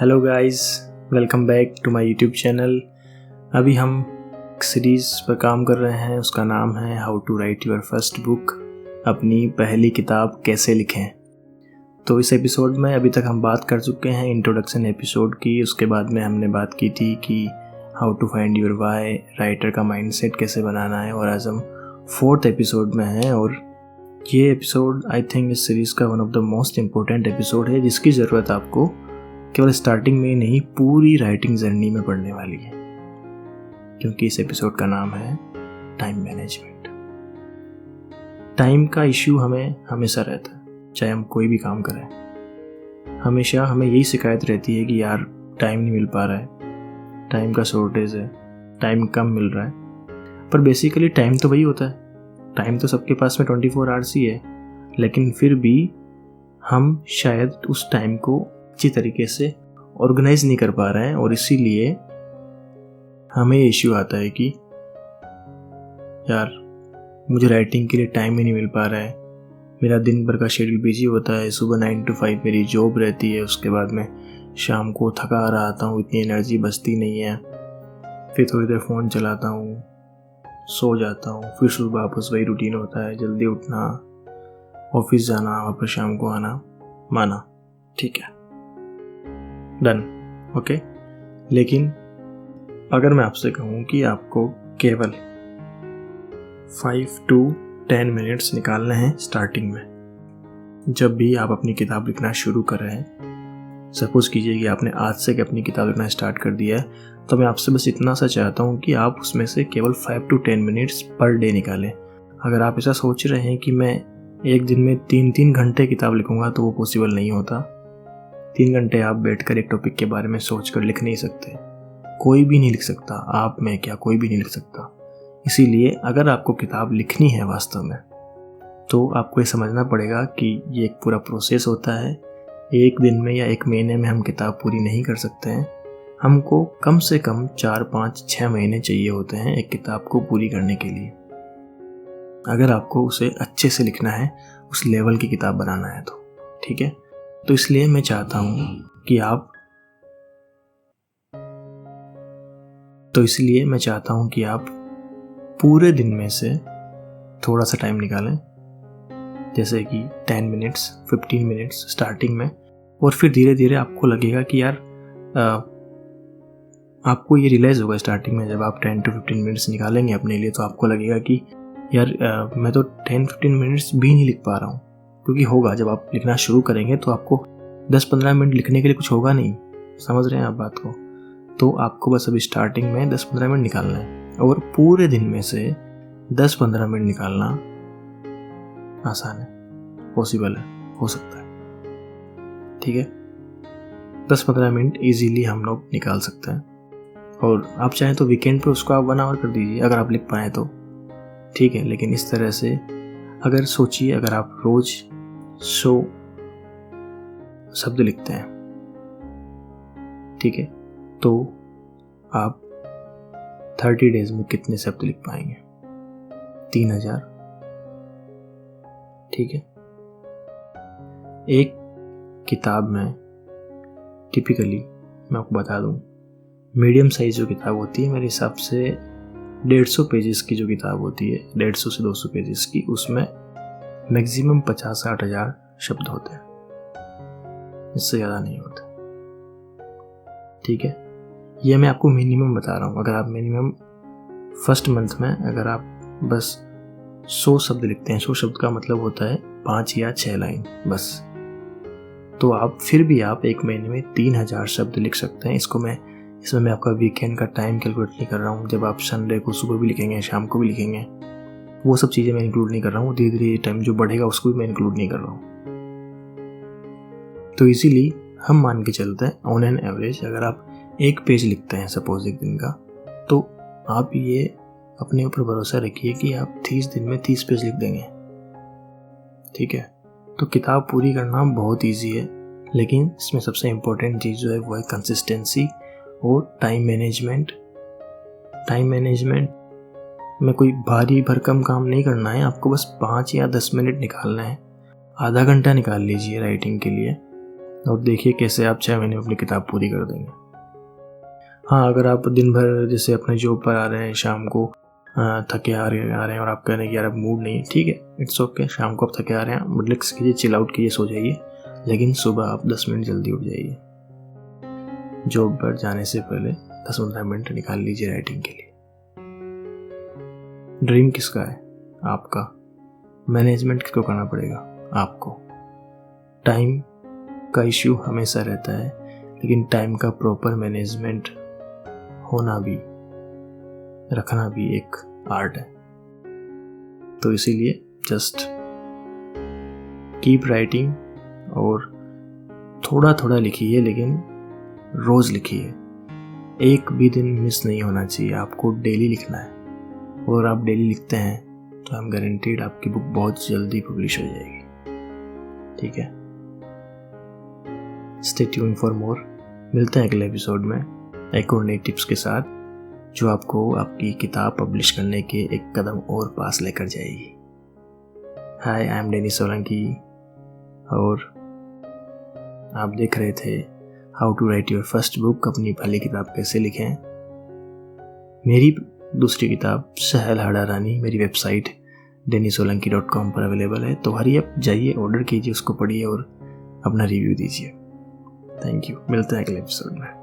Hello guys, welcome back to my YouTube channel. अभी हम एक सीरीज़ पर काम कर रहे हैं, उसका नाम है how to write your first book, अपनी पहली किताब कैसे लिखें। तो इस एपिसोड में अभी तक हम बात कर चुके हैं इंट्रोडक्शन एपिसोड की। उसके बाद में हमने बात की थी कि how to find your why, writer का माइंडसेट कैसे बनाना है, और आज हम 4th एपिसोड में हैं। और ये एपिसोड आई थिंक इस सीरीज़ का one of the most important episode है, जिसकी ज़रूरत आपको केवल स्टार्टिंग में ही नहीं, पूरी राइटिंग जर्नी में पड़ने वाली है, क्योंकि इस एपिसोड का नाम है टाइम मैनेजमेंट। टाइम का इश्यू हमें हमेशा रहता है, चाहे हम कोई भी काम करें। हमेशा हमें यही शिकायत रहती है कि यार टाइम नहीं मिल पा रहा है, टाइम का शॉर्टेज है, टाइम कम मिल रहा है। पर बेसिकली टाइम तो वही होता है, टाइम तो सबके पास में 24 आवर्स ही है, लेकिन फिर भी हम शायद उस टाइम को अच्छी तरीके से ऑर्गेनाइज नहीं कर पा रहे हैं, और इसीलिए हमें इश्यू आता है कि यार मुझे राइटिंग के लिए टाइम ही नहीं मिल पा रहा है। मेरा दिन भर का शेड्यूल बिजी होता है, सुबह 9 to 5 मेरी जॉब रहती है, उसके बाद में शाम को थका रहा आता हूँ, इतनी एनर्जी बचती नहीं है। फिर थोड़ी देर फ़ोन चलाता हूँ, सो जाता हूँ, फिर सुबह वापस वही रूटीन होता है, जल्दी उठना, ऑफिस जाना, वापस शाम को आना। माना, ठीक है, डन, ओके। लेकिन अगर मैं आपसे कहूँ कि आपको केवल 5 to 10 मिनट्स निकालने हैं स्टार्टिंग में, जब भी आप अपनी किताब लिखना शुरू कर रहे हैं, सपोज कीजिए कि आपने आज से अपनी किताब लिखना स्टार्ट कर दिया है, तो मैं आपसे बस इतना सा चाहता हूँ कि आप उसमें से केवल 5 to 10 मिनट्स पर डे निकालें। अगर आप ऐसा सोच रहे हैं कि मैं एक दिन में 3 घंटे किताब लिखूंगा, तो वो पॉसिबल नहीं होता। 3 घंटे आप बैठकर एक टॉपिक के बारे में सोचकर लिख नहीं सकते, कोई भी नहीं लिख सकता, आप में क्या कोई भी नहीं लिख सकता। इसीलिए अगर आपको किताब लिखनी है वास्तव में, तो आपको ये समझना पड़ेगा कि ये एक पूरा प्रोसेस होता है। एक दिन में या एक महीने में हम किताब पूरी नहीं कर सकते हैं, हमको कम से कम 4, 5, 6 महीने चाहिए होते हैं एक किताब को पूरी करने के लिए, अगर आपको उसे अच्छे से लिखना है, उस लेवल की किताब बनाना है तो, ठीक है। तो इसलिए मैं चाहता हूँ कि आप पूरे दिन में से थोड़ा सा टाइम निकालें, जैसे कि 10 मिनट्स, 15 मिनट्स स्टार्टिंग में, और फिर धीरे धीरे आपको लगेगा कि यार आपको ये रियलाइज़ होगा स्टार्टिंग में, जब आप 10 to 15 मिनट्स निकालेंगे अपने लिए, तो आपको लगेगा कि यार मैं तो 10-15 मिनट्स भी नहीं लिख पा रहा हूँ। क्योंकि होगा, जब आप लिखना शुरू करेंगे तो आपको 10-15 मिनट लिखने के लिए कुछ होगा नहीं, समझ रहे हैं आप बात को। तो आपको बस अभी स्टार्टिंग में 10-15 मिनट निकालना है, और पूरे दिन में से 10-15 मिनट निकालना आसान है, पॉसिबल है, हो सकता है, ठीक है। 10-15 मिनट इजीली हम लोग निकाल सकते हैं, और आप चाहें तो वीकेंड पे उसको आप 1 आवर कर दीजिए, अगर आप लिख पाएँ तो, ठीक है। लेकिन इस तरह से अगर सोचिए, अगर आप रोज 100 शब्द लिखते हैं, ठीक है, तो आप 30 डेज में कितने शब्द लिख पाएंगे? 3000, ठीक है। एक किताब में टिपिकली मैं आपको बता दूं, मीडियम साइज जो किताब होती है, मेरे हिसाब से 150 पेजेस की जो किताब होती है, 150 से 200 पेजेस की, उसमें मैक्सिमम 50-60 हज़ार शब्द होते हैं, इससे ज़्यादा नहीं होते, ठीक है। ये मैं आपको मिनिमम बता रहा हूँ। अगर आप मिनिमम फर्स्ट मंथ में अगर आप बस 100 शब्द लिखते हैं, 100 शब्द का मतलब होता है 5 या 6 लाइन बस, तो आप फिर भी आप एक महीने में 3000 शब्द लिख सकते हैं। इसमें मैं आपका वीकेंड का टाइम कैलकुलेट नहीं कर रहा हूँ, जब आप संडे को सुबह भी लिखेंगे, शाम को भी लिखेंगे, वो सब चीज़ें मैं इंक्लूड नहीं कर रहा हूँ। धीरे धीरे टाइम जो बढ़ेगा उसको भी मैं इंक्लूड नहीं कर रहा हूँ। तो इसीलिए हम मान के चलते हैं, ऑन एन एवरेज अगर आप 1 पेज लिखते हैं सपोज एक दिन का, तो आप ये अपने ऊपर भरोसा रखिए कि आप 30 दिन में 30 पेज लिख देंगे, ठीक है। तो किताब पूरी करना बहुत ईजी है, लेकिन इसमें सबसे इम्पोर्टेंट चीज़ जो है वो है कंसिस्टेंसी और टाइम मैनेजमेंट। टाइम मैनेजमेंट में कोई भारी भरकम काम नहीं करना है, आपको बस 5 या 10 मिनट निकालना है। आधा घंटा निकाल लीजिए राइटिंग के लिए, और देखिए कैसे आप 6 महीने में अपनी किताब पूरी कर देंगे। हाँ, अगर आप दिन भर जैसे अपने जॉब पर आ रहे हैं, शाम को थके आ रहे हैं और आप कह रहे हैं कि यार अब मूड नहीं है, ठीक है, इट्स ओके। शाम को आप थके आ रहे हैं, रिलैक्स कीजिए, चिल आउट कीजिए, सो जाइए, लेकिन सुबह आप 10 मिनट जल्दी उठ जाइए। जॉब पर जाने से पहले 10-15 मिनट निकाल लीजिए राइटिंग के लिए। ड्रीम किसका है? आपका। मैनेजमेंट किसको करना पड़ेगा? आपको। टाइम का इश्यू हमेशा रहता है, लेकिन टाइम का प्रॉपर मैनेजमेंट होना भी, रखना भी एक आर्ट है। तो इसीलिए जस्ट कीप राइटिंग और थोड़ा थोड़ा लिखिए, लेकिन रोज लिखिए। एक भी दिन मिस नहीं होना चाहिए, आपको डेली लिखना है। और आप डेली लिखते हैं तो आई एम गारंटीड आपकी बुक बहुत जल्दी पब्लिश हो जाएगी। ठीक है, स्टे ट्यून फॉर मोर। मिलते हैं अगले एपिसोड में एक और नई टिप्स के साथ, जो आपको आपकी किताब पब्लिश करने के एक कदम और पास लेकर जाएगी। हाय, आई एम डेनी सोलंकी और आप देख रहे थे how to write your first book, अपनी पहली किताब कैसे लिखें। मेरी दूसरी किताब सहल हाड़ा रानी मेरी वेबसाइट DennySolanki.com पर अवेलेबल है, तो हरी आप जाइए, ऑर्डर कीजिए, उसको पढ़िए और अपना रिव्यू दीजिए। Thank you. मिलते हैं अगले एपिसोड में।